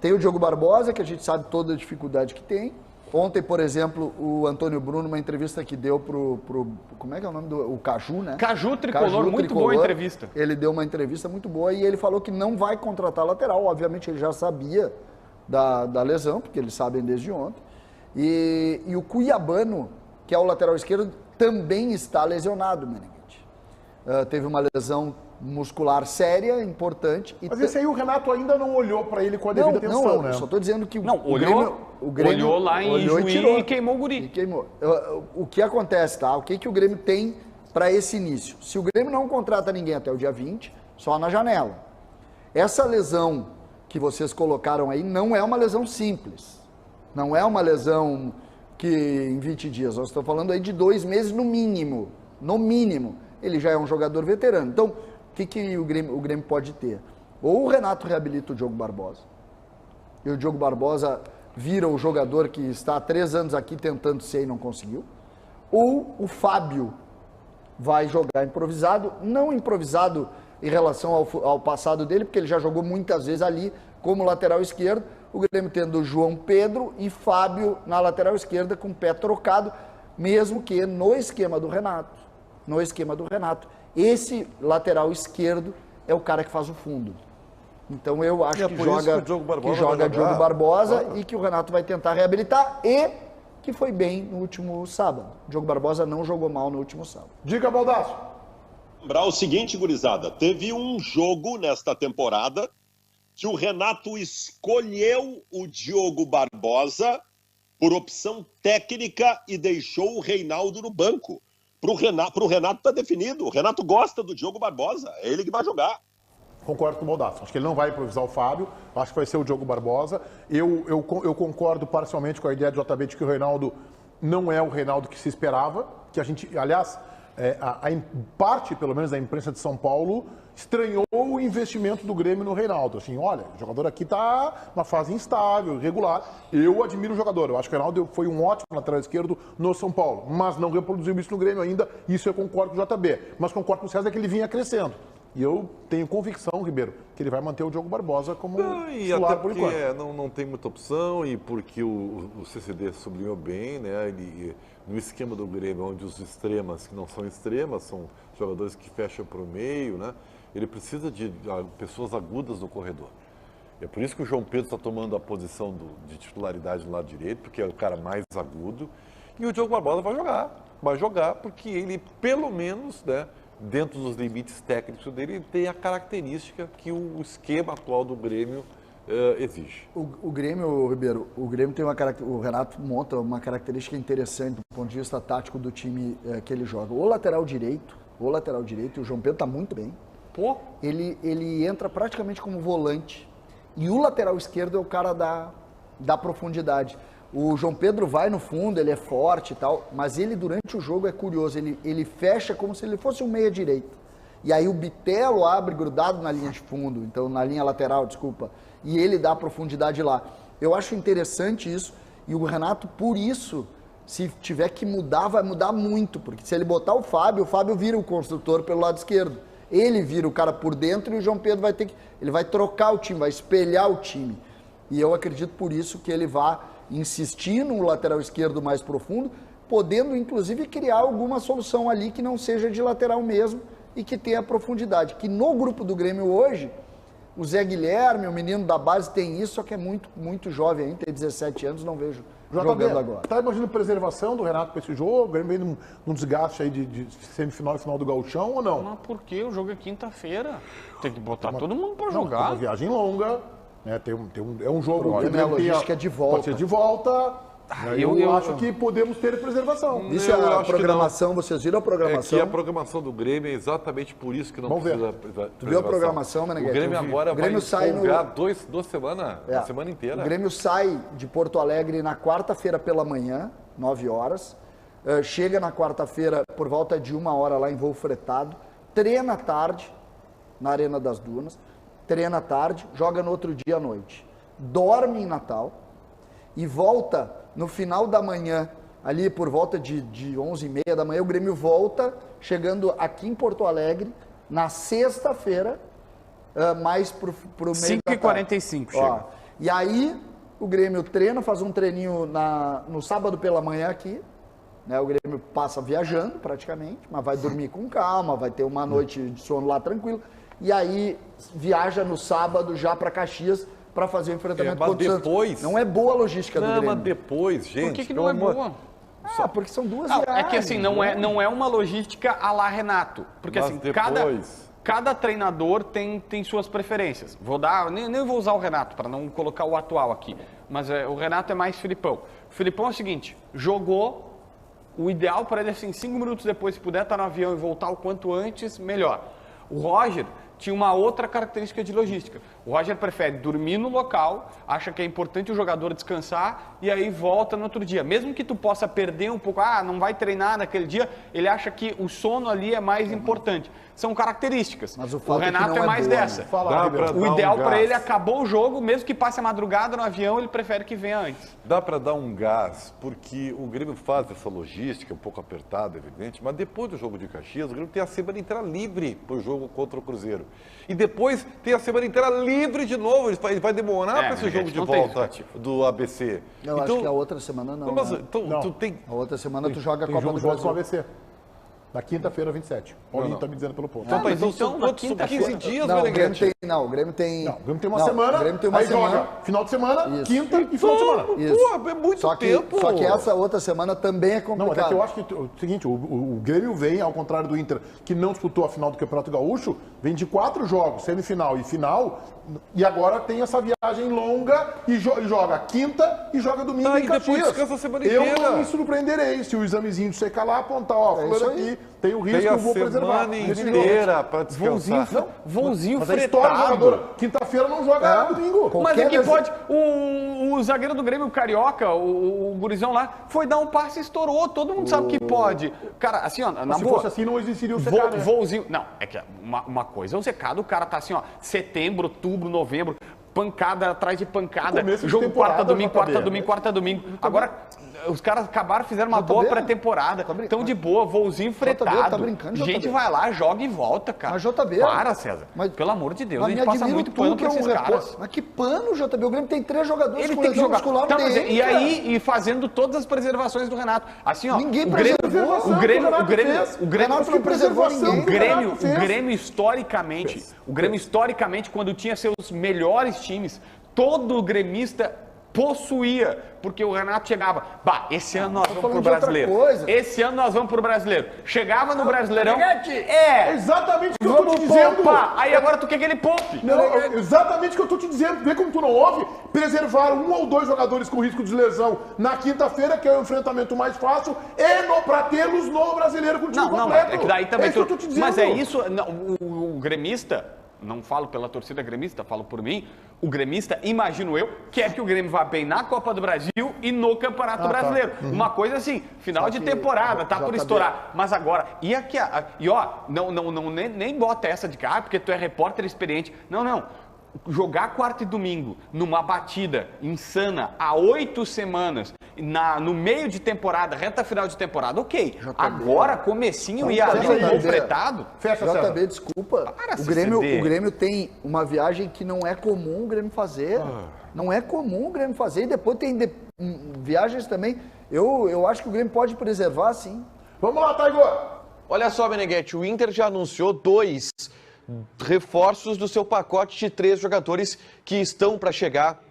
Tem o Diogo Barbosa, que a gente sabe toda a dificuldade que tem. Ontem, por exemplo, o Antônio Bruno, uma entrevista que deu pro como é que é o nome do... O Caju, né? Caju Tricolor, muito boa entrevista. Ele deu uma entrevista muito boa e ele falou que não vai contratar lateral. Obviamente, ele já sabia da lesão, porque eles sabem desde ontem. E o Cuiabano, que é o lateral esquerdo, também está lesionado, Meneghetti. Teve uma lesão muscular séria, importante. Mas esse aí o Renato ainda não olhou para ele com a devida atenção, né? Só estou dizendo que o Grêmio olhou lá em Juí e queimou o guri. O que acontece, tá? O que o Grêmio tem para esse início? Se o Grêmio não contrata ninguém até o dia 20, só na janela. Essa lesão que vocês colocaram aí não é uma lesão simples. Não é uma lesão que em 20 dias. Nós estamos falando aí de 2 meses no mínimo. No mínimo. Ele já é um jogador veterano. Então, o que o Grêmio pode ter? Ou o Renato reabilita o Diogo Barbosa, e o Diogo Barbosa vira o jogador que está há 3 anos aqui tentando ser e não conseguiu, ou o Fábio vai jogar improvisado, não improvisado em relação ao passado dele, porque ele já jogou muitas vezes ali como lateral esquerdo, o Grêmio tendo João Pedro e Fábio na lateral esquerda com o pé trocado, mesmo que no esquema do Renato. Esse lateral esquerdo é o cara que faz o fundo. Então eu acho que joga Diogo Barbosa e que o Renato vai tentar reabilitar e que foi bem no último sábado. Diogo Barbosa não jogou mal no último sábado. Diga, Baldasso. Lembrar o seguinte, gurizada, teve um jogo nesta temporada que o Renato escolheu o Diogo Barbosa por opção técnica e deixou o Reinaldo no banco. Pro Renato tá definido. O Renato gosta do Diogo Barbosa. É ele que vai jogar. Concordo com o Baldasso. Acho que ele não vai improvisar o Fábio. Acho que vai ser o Diogo Barbosa. Eu concordo parcialmente com a ideia do JB de que o Reinaldo não é o Reinaldo que se esperava. Que a gente, aliás, parte, pelo menos, da imprensa de São Paulo estranhou o investimento do Grêmio no Reinaldo. Assim, olha, o jogador aqui está numa fase instável, irregular. Eu admiro o jogador. Eu acho que o Reinaldo foi um ótimo lateral esquerdo no São Paulo, mas não reproduziu isso no Grêmio ainda. Isso eu concordo com o JB. Mas concordo com o César que ele vinha crescendo. E eu tenho convicção, Ribeiro, que ele vai manter o Diogo Barbosa como titular por enquanto. Não tem muita opção e porque o CCD sublinhou bem, né? No esquema do Grêmio, onde os extremas, que não são extremas, são jogadores que fecham para o meio, né? Ele precisa de pessoas agudas no corredor. É por isso que o João Pedro está tomando a posição de titularidade no lado direito, porque é o cara mais agudo. E o Diogo Barbosa vai jogar porque ele, pelo menos, né, dentro dos limites técnicos dele, ele tem a característica que o esquema atual do Grêmio exige. O Grêmio, Ribeiro, o Grêmio tem o Renato monta uma característica interessante do ponto de vista tático do time que ele joga. O lateral direito, e o João Pedro está muito bem. Pô. Ele entra praticamente como volante. E o lateral esquerdo é o cara da profundidade. O João Pedro vai no fundo, ele é forte e tal, mas ele durante o jogo é curioso, ele fecha como se ele fosse um meia-direita. E aí o Bitelo abre grudado na linha de fundo, então na linha lateral, desculpa, e ele dá profundidade lá. Eu acho interessante isso, e o Renato, por isso, se tiver que mudar, vai mudar muito, porque se ele botar o Fábio vira o construtor pelo lado esquerdo. Ele vira o cara por dentro e o João Pedro ele vai trocar o time, vai espelhar o time. E eu acredito por isso que ele vai insistir no lateral esquerdo mais profundo, podendo inclusive criar alguma solução ali que não seja de lateral mesmo e que tenha profundidade. Que no grupo do Grêmio hoje, o Zé Guilherme, o menino da base, tem isso, só que é muito, muito jovem ainda, tem 17 anos, não vejo jogando agora. Tá imaginando preservação do Renato para esse jogo? O Grêmio vem num desgaste aí de semifinal e final do Gauchão ou não? Mas por quê? O jogo é quinta-feira. Tem que botar todo mundo para jogar. Uma viagem longa, né? É um jogo que a logística é de volta. Pode ser de volta. Eu acho que podemos ter preservação. Isso é a programação, vocês viram a programação? É que a programação do Grêmio é exatamente por isso que não precisa preservação. Tu viu a programação, Meneghete? O Grêmio agora vai folgar duas semanas, a semana inteira. O Grêmio sai de Porto Alegre na quarta-feira pela manhã, 9 horas, chega na quarta-feira por volta de 1 hora lá em voo fretado, treina à tarde na Arena das Dunas, treina à tarde, joga no outro dia à noite, dorme em Natal e volta no final da manhã, ali por volta de 11h30 da manhã, o Grêmio volta, chegando aqui em Porto Alegre, na sexta-feira, mais pro meio da tarde. 5h45 chega. E aí, o Grêmio treina, faz um treininho no sábado pela manhã aqui, né? O Grêmio passa viajando praticamente, mas vai dormir com calma, vai ter uma noite de sono lá tranquilo, e aí viaja no sábado já para Caxias, para fazer o enfrentamento contra o Santos. Não é boa a logística do Grêmio. Mas depois, gente... Por que não é boa? Porque são duas viagens. É que assim, não é uma logística à la Renato. Porque mas assim, depois... cada treinador tem suas preferências. Nem vou usar o Renato, para não colocar o atual aqui. Mas o Renato é mais Filipão. O Filipão é o seguinte, jogou, o ideal para ele é assim, 5 minutos depois, se puder estar no avião e voltar o quanto antes, melhor. O Roger tinha uma outra característica de logística. O Roger prefere dormir no local, acha que é importante o jogador descansar e aí volta no outro dia. Mesmo que tu possa perder um pouco, não vai treinar naquele dia, ele acha que o sono ali é mais importante. São características. Mas o Renato é mais dessa. O ideal para ele, acabou o jogo, mesmo que passe a madrugada no avião, ele prefere que venha antes. Dá para dar um gás, porque o Grêmio faz essa logística, um pouco apertada, evidente, mas depois do jogo de Caxias, o Grêmio tem a semana inteira livre para o jogo contra o Cruzeiro. E depois tem a semana inteira livre de novo. Ele vai demorar para esse jogo de volta do ABC. Eu acho que a outra semana não. Mas, né? então, tu tem... A outra semana tu joga a Copa do Brasil com o ABC. Na quinta-feira, 27. Paulinho está me dizendo pelo ponto. Então são quantos? 15 dias, não, Meneghete? o Grêmio tem... O Grêmio tem uma semana, o Grêmio tem uma aí semana. joga final de semana, Isso. quinta e final de semana. Pô, é muito tempo. Só que essa outra semana também é complicado. Não, mas é que eu acho que o seguinte, o Grêmio vem, ao contrário do Inter, que não disputou a final do Campeonato Gaúcho, vem de 4 jogos, semifinal e final, e agora tem essa viagem longa e joga quinta e joga domingo em Caxias. Depois descansa a semana Eu inteira. não me surpreenderei se o examezinho secar lá apontar, fulano aqui, tem o risco, eu vou preservar. Tem a semana inteira para descansar. Vãozinho Mas a história do fretado. jogador, quinta-feira não joga domingo. Mas é que pode. O zagueiro do Grêmio, o Carioca, o gurizão lá, foi dar um passe e estourou. Todo mundo sabe que pode. Cara, assim, ó, na Se boa. fosse assim, não existiria o secar, né? Voozinho. Não, é que uma coisa é o secado, o cara tá assim, ó, setembro, outubro, novembro, pancada atrás de pancada. Jogo quarta, domingo. Agora, os caras acabaram, fizeram uma boa pré-temporada. Estão de boa, voozinho fretado. Tá brincando, gente vai lá, joga e volta, cara. Mas JB... Para, César. Mas, pelo amor de Deus, a gente passa muito pano pra esses caras. Mas que pano, JB? O Grêmio tem 3 jogadores Ele com tem que lesão jogar. muscular no DM, E aí, e fazendo todas as preservações do Renato. Assim, ó, Ninguém o Grêmio, não preservou ninguém. O Grêmio historicamente, quando tinha seus melhores times, todo gremista possuía, porque o Renato chegava, esse ano nós vamos pro de outra Brasileiro. coisa. Esse ano nós vamos pro Brasileiro. Chegava no Brasileirão. Exatamente o que eu tô Vamos te dizendo. poupar. Aí agora tu quer que ele poupe. Não, exatamente o que eu tô te dizendo. Vê como tu não ouve. Preservar 1 ou 2 jogadores com risco de lesão na quinta-feira, que é o enfrentamento mais fácil, pra tê-los no Brasileiro com o time completo. É que daí também isso que eu tô te dizendo. Mas é isso, o gremista, não falo pela torcida gremista, falo por mim, o gremista, imagino eu, quer que o Grêmio vá bem na Copa do Brasil e no Campeonato Brasileiro. Uma coisa assim, final de temporada, tá por estourar. Mas agora, nem bota essa de cá, porque tu é repórter experiente. Não. Jogar quarta e domingo numa batida insana há 8 semanas, no meio de temporada, reta final de temporada, ok. Agora, comecinho e ali completado. JB, desculpa. O Grêmio tem uma viagem que não é comum o Grêmio fazer. Não é comum o Grêmio fazer. E depois tem viagens também. Eu acho que o Grêmio pode preservar, sim. Vamos lá, Taigor. Olha só, Meneghetti, o Inter já anunciou 2 reforços do seu pacote de 3 jogadores que estão para chegar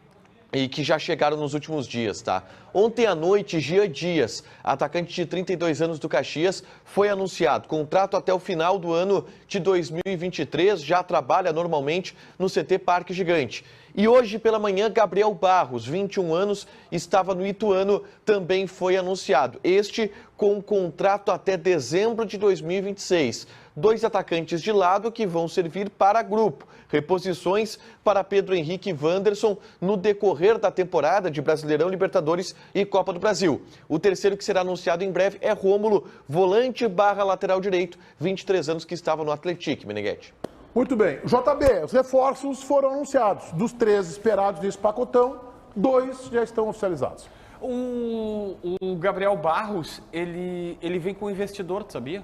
e que já chegaram nos últimos dias, tá? Ontem à noite, Jean Dias, atacante de 32 anos do Caxias, foi anunciado. Contrato até o final do ano de 2023, já trabalha normalmente no CT Parque Gigante. E hoje pela manhã, Gabriel Barros, 21 anos, estava no Ituano, também foi anunciado. Este com contrato até dezembro de 2026. 2 atacantes de lado que vão servir para grupo. Reposições para Pedro Henrique e Wanderson no decorrer da temporada de Brasileirão, Libertadores e Copa do Brasil. O terceiro que será anunciado em breve é Rômulo, volante / lateral direito, 23 anos, que estava no Atlético, Meneghetti. Muito bem. JB, os reforços foram anunciados. Dos 3 esperados desse pacotão, 2 já estão oficializados. O Gabriel Barros, ele vem com investidor, tu sabia?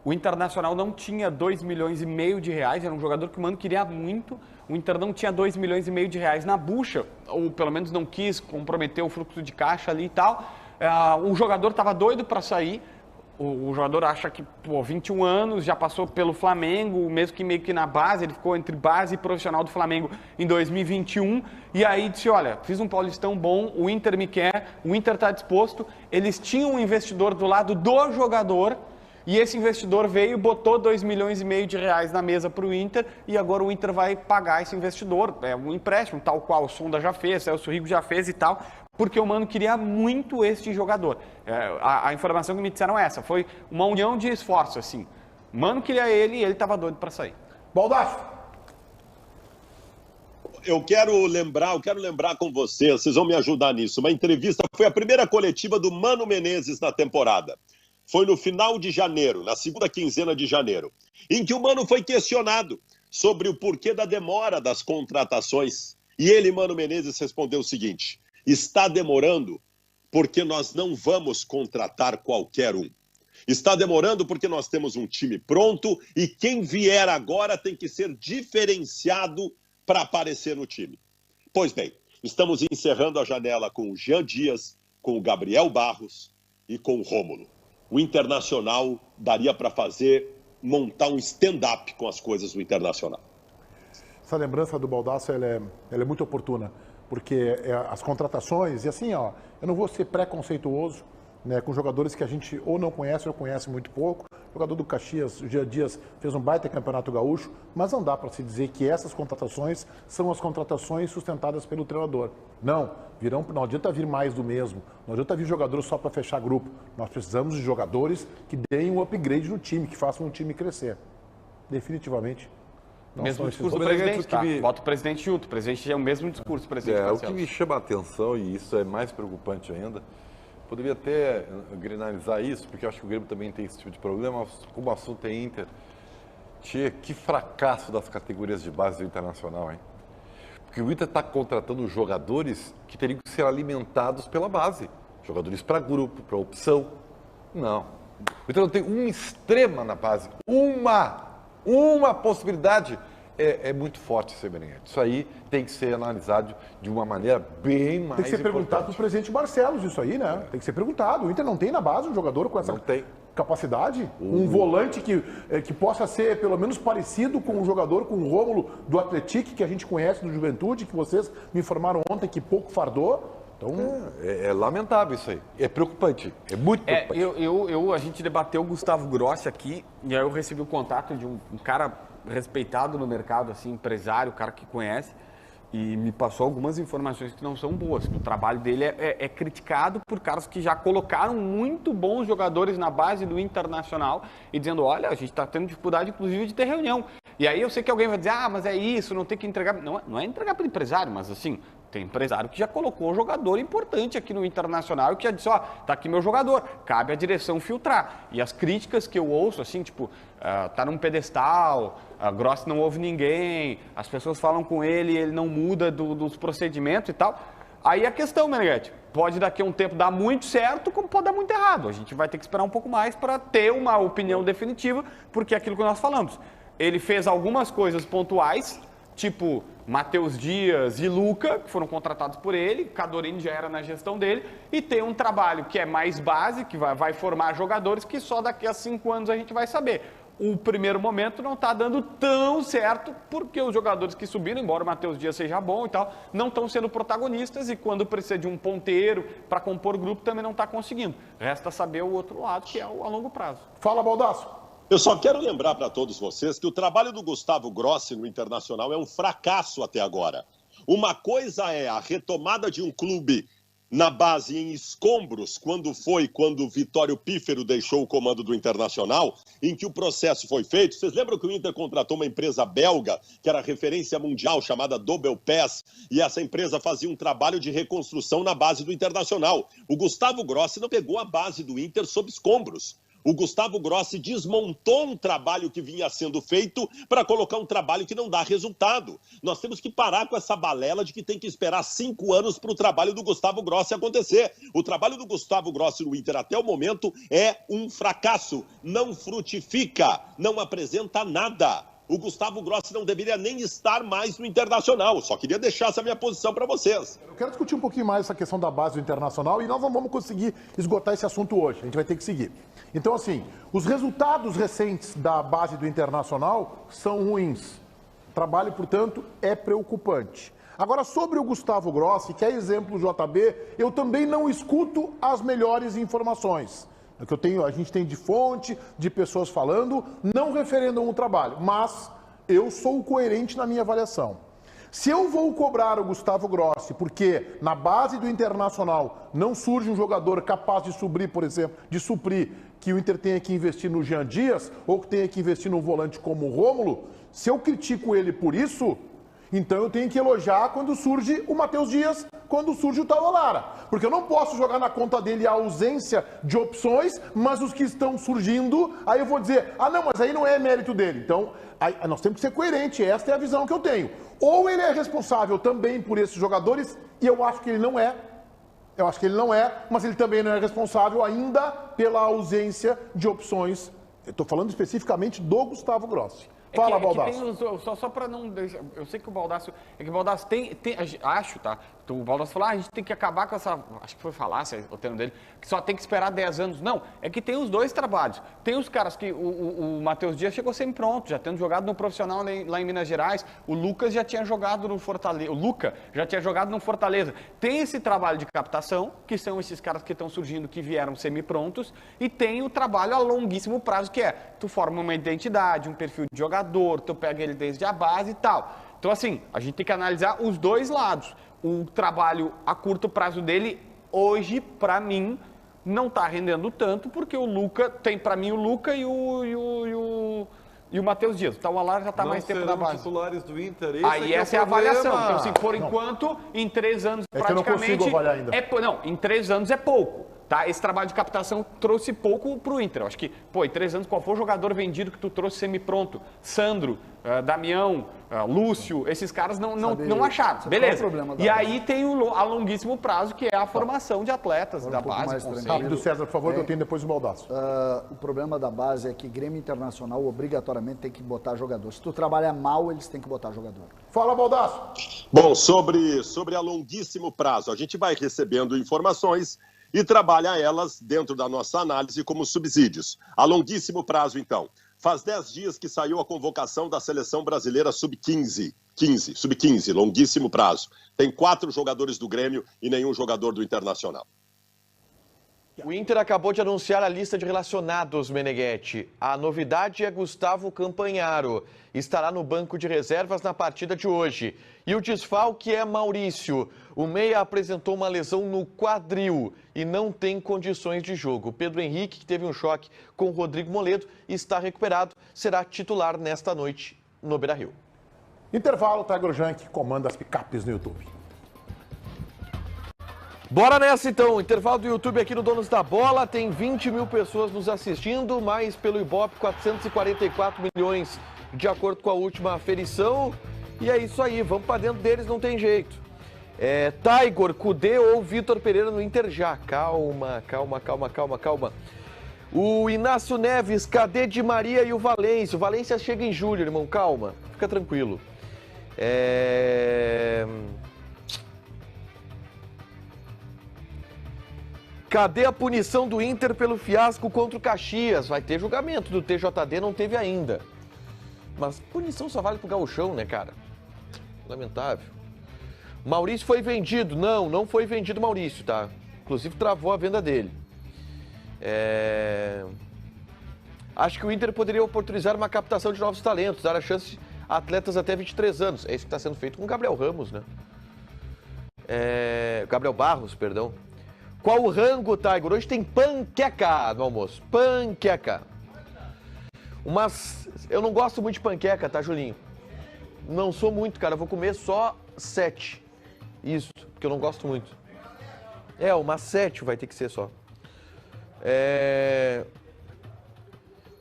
O Internacional não tinha 2,5 milhões de reais, era um jogador que o Mano queria muito. O Inter não tinha 2,5 milhões de reais na bucha, ou pelo menos não quis comprometer o fluxo de caixa ali e tal. O jogador estava doido para sair. O jogador acha que, 21 anos, já passou pelo Flamengo, mesmo que meio que na base, ele ficou entre base e profissional do Flamengo em 2021, e aí disse, olha, fiz um Paulistão bom, o Inter me quer, o Inter está disposto. Eles tinham um investidor do lado do jogador, e esse investidor veio e botou 2,5 milhões de reais na mesa para o Inter, e agora o Inter vai pagar esse investidor. É um empréstimo, tal qual o Sonda já fez, o Celso Rigo já fez e tal, porque o Mano queria muito este jogador. A informação que me disseram é essa, foi uma união de esforços, assim. Mano queria ele e ele estava doido para sair. Baldasso. Eu quero lembrar com vocês vão me ajudar nisso. Uma entrevista, foi a primeira coletiva do Mano Menezes na temporada. Foi no final de janeiro, na segunda quinzena de janeiro, em que o Mano foi questionado sobre o porquê da demora das contratações. E ele, Mano Menezes, respondeu o seguinte: está demorando porque nós não vamos contratar qualquer um. Está demorando porque nós temos um time pronto e quem vier agora tem que ser diferenciado para aparecer no time. Pois bem, estamos encerrando a janela com o Jean Dias, com o Gabriel Barros e com o Rômulo. O Internacional daria para montar um stand-up com as coisas do Internacional. Essa lembrança do Baldasso, ela é muito oportuna, porque as contratações, e assim, eu não vou ser preconceituoso, né, com jogadores que a gente ou não conhece ou conhece muito pouco. O jogador do Caxias, o Jean Dias, fez um baita campeonato gaúcho, mas não dá para se dizer que essas contratações são as contratações sustentadas pelo treinador. Não adianta vir mais do mesmo, não adianta vir jogadores só para fechar grupo. Nós precisamos de jogadores que deem um upgrade no time, que façam o time crescer. Definitivamente. Mesmo discurso do presidente, tá? Bota o presidente junto, o presidente é o mesmo discurso do presidente. O que me chama a atenção, e isso é mais preocupante ainda, poderia até grenalizar isso, porque eu acho que o Grêmio também tem esse tipo de problema, como o assunto é Inter. Que fracasso das categorias de base do Internacional, hein? Porque o Inter está contratando jogadores que teriam que ser alimentados pela base. Jogadores para grupo, para opção. Não. O Inter não tem uma extrema na base. Uma possibilidade. É muito forte esse Benedetto. Isso aí tem que ser analisado de uma maneira bem mais importante. Tem que ser perguntado para o presidente Barcelos isso aí, né? Tem que ser perguntado. O Inter não tem na base um jogador com essa... Não tem. capacidade? Um volante que possa ser pelo menos parecido com um jogador, com o Rômulo do Atlético, que a gente conhece do Juventude, que vocês me informaram ontem que pouco fardou. Então... É lamentável isso aí. É preocupante. É muito preocupante. A gente debateu o Gustavo Grossi aqui, e aí eu recebi o contato de um cara respeitado no mercado, assim, empresário, cara que conhece, e me passou algumas informações que não são boas. O trabalho dele é criticado por caras que já colocaram muito bons jogadores na base do Internacional e dizendo, olha, a gente está tendo dificuldade, inclusive, de ter reunião. E aí eu sei que alguém vai dizer, mas é isso, não tem que entregar... Não é entregar para o empresário, mas assim... Tem empresário que já colocou um jogador importante aqui no Internacional e que já disse, tá aqui meu jogador, cabe à direção filtrar. E as críticas que eu ouço, assim, tipo, tá num pedestal, Grossi não ouve ninguém, as pessoas falam com ele não muda dos procedimentos e tal. Aí a questão, Meneghetti, pode daqui a um tempo dar muito certo, como pode dar muito errado. A gente vai ter que esperar um pouco mais para ter uma opinião definitiva, porque é aquilo que nós falamos. Ele fez algumas coisas pontuais, tipo... Matheus Dias e Luca, que foram contratados por ele, Cadorini já era na gestão dele, e tem um trabalho que é mais base, que vai formar jogadores que só daqui a 5 anos a gente vai saber. O primeiro momento não está dando tão certo, porque os jogadores que subiram, embora o Matheus Dias seja bom e tal, não estão sendo protagonistas, e quando precisa de um ponteiro para compor o grupo também não está conseguindo. Resta saber o outro lado, que é a longo prazo. Fala, Baldasso. Eu só quero lembrar para todos vocês que o trabalho do Gustavo Grossi no Internacional é um fracasso até agora. Uma coisa é a retomada de um clube na base em escombros, quando o Vitório Pífero deixou o comando do Internacional, em que o processo foi feito. Vocês lembram que o Inter contratou uma empresa belga, que era referência mundial, chamada Double Pass, e essa empresa fazia um trabalho de reconstrução na base do Internacional. O Gustavo Grossi não pegou a base do Inter sob escombros. O Gustavo Grossi desmontou um trabalho que vinha sendo feito para colocar um trabalho que não dá resultado. Nós temos que parar com essa balela de que tem que esperar 5 anos para o trabalho do Gustavo Grossi acontecer. O trabalho do Gustavo Grossi no Inter até o momento é um fracasso. Não frutifica, não apresenta nada. O Gustavo Grossi não deveria nem estar mais no Internacional. Só queria deixar essa minha posição para vocês. Eu quero discutir um pouquinho mais essa questão da base do Internacional e nós não vamos conseguir esgotar esse assunto hoje. A gente vai ter que seguir. Então, assim, os resultados recentes da base do Internacional são ruins. O trabalho, portanto, é preocupante. Agora, sobre o Gustavo Grossi, que é exemplo JB, eu também não escuto as melhores informações. A gente tem de fonte, de pessoas falando, não referendam o trabalho, mas eu sou coerente na minha avaliação. Se eu vou cobrar o Gustavo Grossi porque na base do Internacional não surge um jogador capaz de suprir, por exemplo, que o Inter tenha que investir no Jean Dias ou que tenha que investir num volante como o Rômulo, se eu critico ele por isso, então eu tenho que elogiar quando surge o Matheus Dias, quando surge o Tavolara. Porque eu não posso jogar na conta dele a ausência de opções, mas os que estão surgindo, aí eu vou dizer, não, mas aí não é mérito dele. Então, aí, nós temos que ser coerentes, esta é a visão que eu tenho. Ou ele é responsável também por esses jogadores, e eu acho que ele não é. Eu acho que ele não é, mas ele também não é responsável ainda pela ausência de opções. Eu estou falando especificamente do Gustavo Grossi. Fala, Baldasso. Só para não deixar... Eu sei que o Baldasso... É que o Baldasso tem acho, tá? O Baldasso falou, a gente tem que acabar com essa... Acho que foi falácia o termo dele, que só tem que esperar 10 anos. Não, é que tem os dois trabalhos. Tem os caras que... O Matheus Dias chegou sempre pronto, já tendo jogado no profissional lá em Minas Gerais. O Lucas já tinha jogado no Fortaleza. O Luca já tinha jogado no Fortaleza. Tem esse trabalho de captação, que são esses caras que estão surgindo, que vieram semi-prontos. E tem o trabalho a longuíssimo prazo, que é... Tu forma uma identidade, um perfil de jogador, tu pega ele desde a base e tal. Então, assim, a gente tem que analisar os dois lados. O trabalho a curto prazo dele, hoje, para mim, não está rendendo tanto, porque o Luca, tem para mim o Luca e o Matheus Dias. Então, o Alar já está mais tempo na base. Titulares do Inter. Aí essa é a avaliação. Então, assim, por enquanto, em 3 anos, praticamente... Que eu não consigo avaliar ainda. Em 3 anos é pouco. Tá? Esse trabalho de captação trouxe pouco para o Inter. Eu acho que, em 3 anos, qual foi o jogador vendido que tu trouxe semi-pronto? Sandro, Damião, Lúcio, esses caras não acharam. Beleza. E aí tem a longuíssimo prazo, que é a formação de atletas da base. Rápido, César, por favor, que eu tenho depois o Baldasso. O problema da base é que Grêmio Internacional obrigatoriamente tem que botar jogador. Se tu trabalha mal, eles têm que botar jogador. Fala, Baldasso. Bom, sobre a longuíssimo prazo, a gente vai recebendo informações e trabalha elas dentro da nossa análise como subsídios. A longuíssimo prazo, então. Faz 10 dias que saiu a convocação da Seleção Brasileira Sub-15. Sub-15, longuíssimo prazo. Tem 4 jogadores do Grêmio e nenhum jogador do Internacional. O Inter acabou de anunciar a lista de relacionados, Meneghetti. A novidade é Gustavo Campanharo. Estará no banco de reservas na partida de hoje. E o desfalque é Maurício. O meia apresentou uma lesão no quadril e não tem condições de jogo. Pedro Henrique, que teve um choque com o Rodrigo Moledo, está recuperado. Será titular nesta noite no Beira-Rio. Intervalo, Tiger Junk comanda as picapes no YouTube. Bora nessa então, intervalo do YouTube aqui no Donos da Bola, tem 20 mil pessoas nos assistindo, mas pelo Ibope 444 milhões de acordo com a última aferição. E é isso aí, vamos para dentro deles, não tem jeito. Tiger, Kudê ou Vitor Pereira no Inter já. Calma. O Inácio Neves, cadê Di Maria e o Valência? O Valência chega em julho, irmão, calma, fica tranquilo. Cadê a punição do Inter pelo fiasco contra o Caxias? Vai ter julgamento do TJD, não teve ainda. Mas punição só vale pro gauchão, né, cara? Lamentável. Maurício foi vendido? Não foi vendido Maurício, tá? Inclusive travou a venda dele. Acho que o Inter poderia oportunizar uma captação de novos talentos, dar a chance a atletas até 23 anos. É isso que está sendo feito com o Gabriel Ramos, né? Gabriel Barros, perdão. Qual o rango, Tiger? Hoje tem panqueca no almoço. Panqueca. Eu não gosto muito de panqueca, tá, Julinho? Não sou muito, cara. Eu vou comer só 7. Isso, porque eu não gosto muito. Umas 7 vai ter que ser só.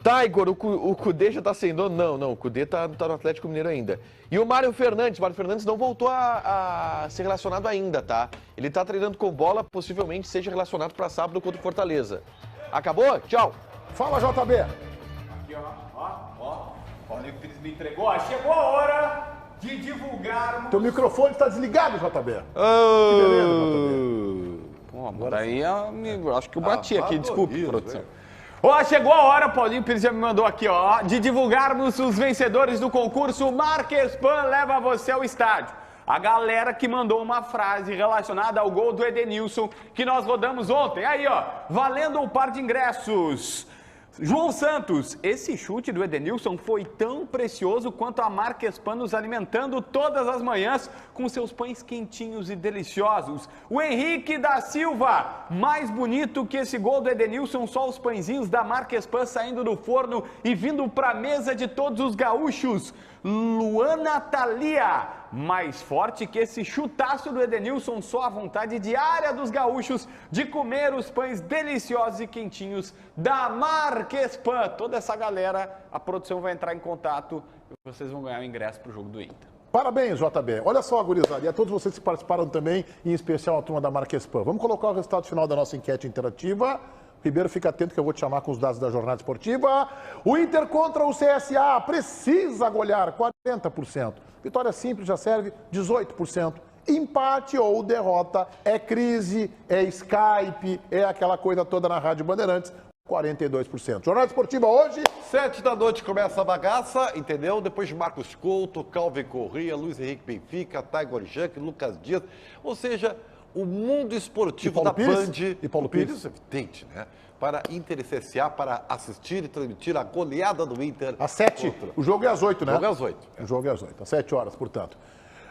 Tiger, o Kudê já tá sem dono? Não, o Kudê tá no Atlético Mineiro ainda. E o Mário Fernandes não voltou a ser relacionado ainda, tá? Ele tá treinando com bola, possivelmente seja relacionado para sábado contra o Fortaleza. Acabou? Tchau. Fala, JB. Aqui, ó. Olha o que eles me entregou. Chegou a hora de divulgarmos... Teu microfone está desligado, JB. Que beleza, JB. Pô, mas daí acho que eu bati aqui, desculpe, produção. Chegou a hora, Paulinho Pires já me mandou aqui, ó, de divulgarmos os vencedores do concurso Marquespan leva você ao estádio. A galera que mandou uma frase relacionada ao gol do Edenilson que nós rodamos ontem. Aí, ó, valendo um par de ingressos. João Santos, esse chute do Edenilson foi tão precioso quanto a Marquespan nos alimentando todas as manhãs com seus pães quentinhos e deliciosos. O Henrique da Silva, mais bonito que esse gol do Edenilson, só os pãezinhos da Marquespan saindo do forno e vindo para a mesa de todos os gaúchos. Luana Thalia, mais forte que esse chutaço do Edenilson, só a vontade diária dos gaúchos de comer os pães deliciosos e quentinhos da Marquespan. Toda essa galera, a produção vai entrar em contato e vocês vão ganhar o ingresso para o jogo do Inter. Parabéns, JB. Olha só, gurizada, e a todos vocês que participaram também, em especial a turma da Marquespan. Vamos colocar o resultado final da nossa enquete interativa. Ribeiro, fica atento que eu vou te chamar com os dados da jornada esportiva. O Inter contra o CSA precisa golear 40%. Vitória simples já serve 18%. Empate ou derrota é crise, é Skype, é aquela coisa toda na Rádio Bandeirantes. 42%. Jornada esportiva hoje. 7 da noite começa a bagaça, entendeu? Depois de Marcos Couto, Calvin Corrêa, Luiz Henrique Benfica, Tiger Junk, Lucas Dias. Ou seja, o mundo esportivo da Band. E Paulo Pires. Evidente, né? Para Inter e CSA, para assistir e transmitir a goleada do Inter. Às 7. O jogo é às 8, né? O jogo é às 8. O jogo é às 8. Às 7 horas, portanto.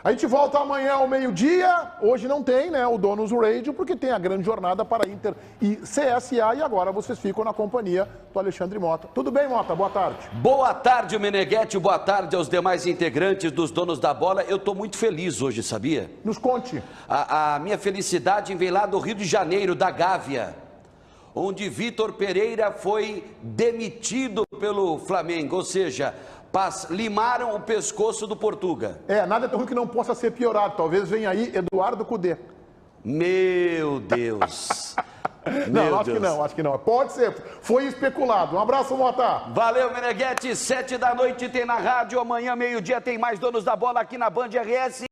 A gente volta amanhã ao meio-dia. Hoje não tem, né, o Donos Radio, porque tem a grande jornada para Inter e CSA. E agora vocês ficam na companhia do Alexandre Mota. Tudo bem, Mota? Boa tarde. Boa tarde, Meneghetti. Boa tarde aos demais integrantes dos Donos da Bola. Eu estou muito feliz hoje, sabia? Nos conte. A minha felicidade vem lá do Rio de Janeiro, da Gávea, onde Vitor Pereira foi demitido pelo Flamengo, ou seja, limaram o pescoço do Portuga. Nada tão ruim que não possa ser piorado. Talvez venha aí Eduardo Cudê. Meu Deus. Não, acho que não. Pode ser. Foi especulado. Um abraço, Mota. Valeu, Meneghetti. 7 da noite tem na rádio. Amanhã, meio-dia, tem mais Donos da Bola aqui na Band RS.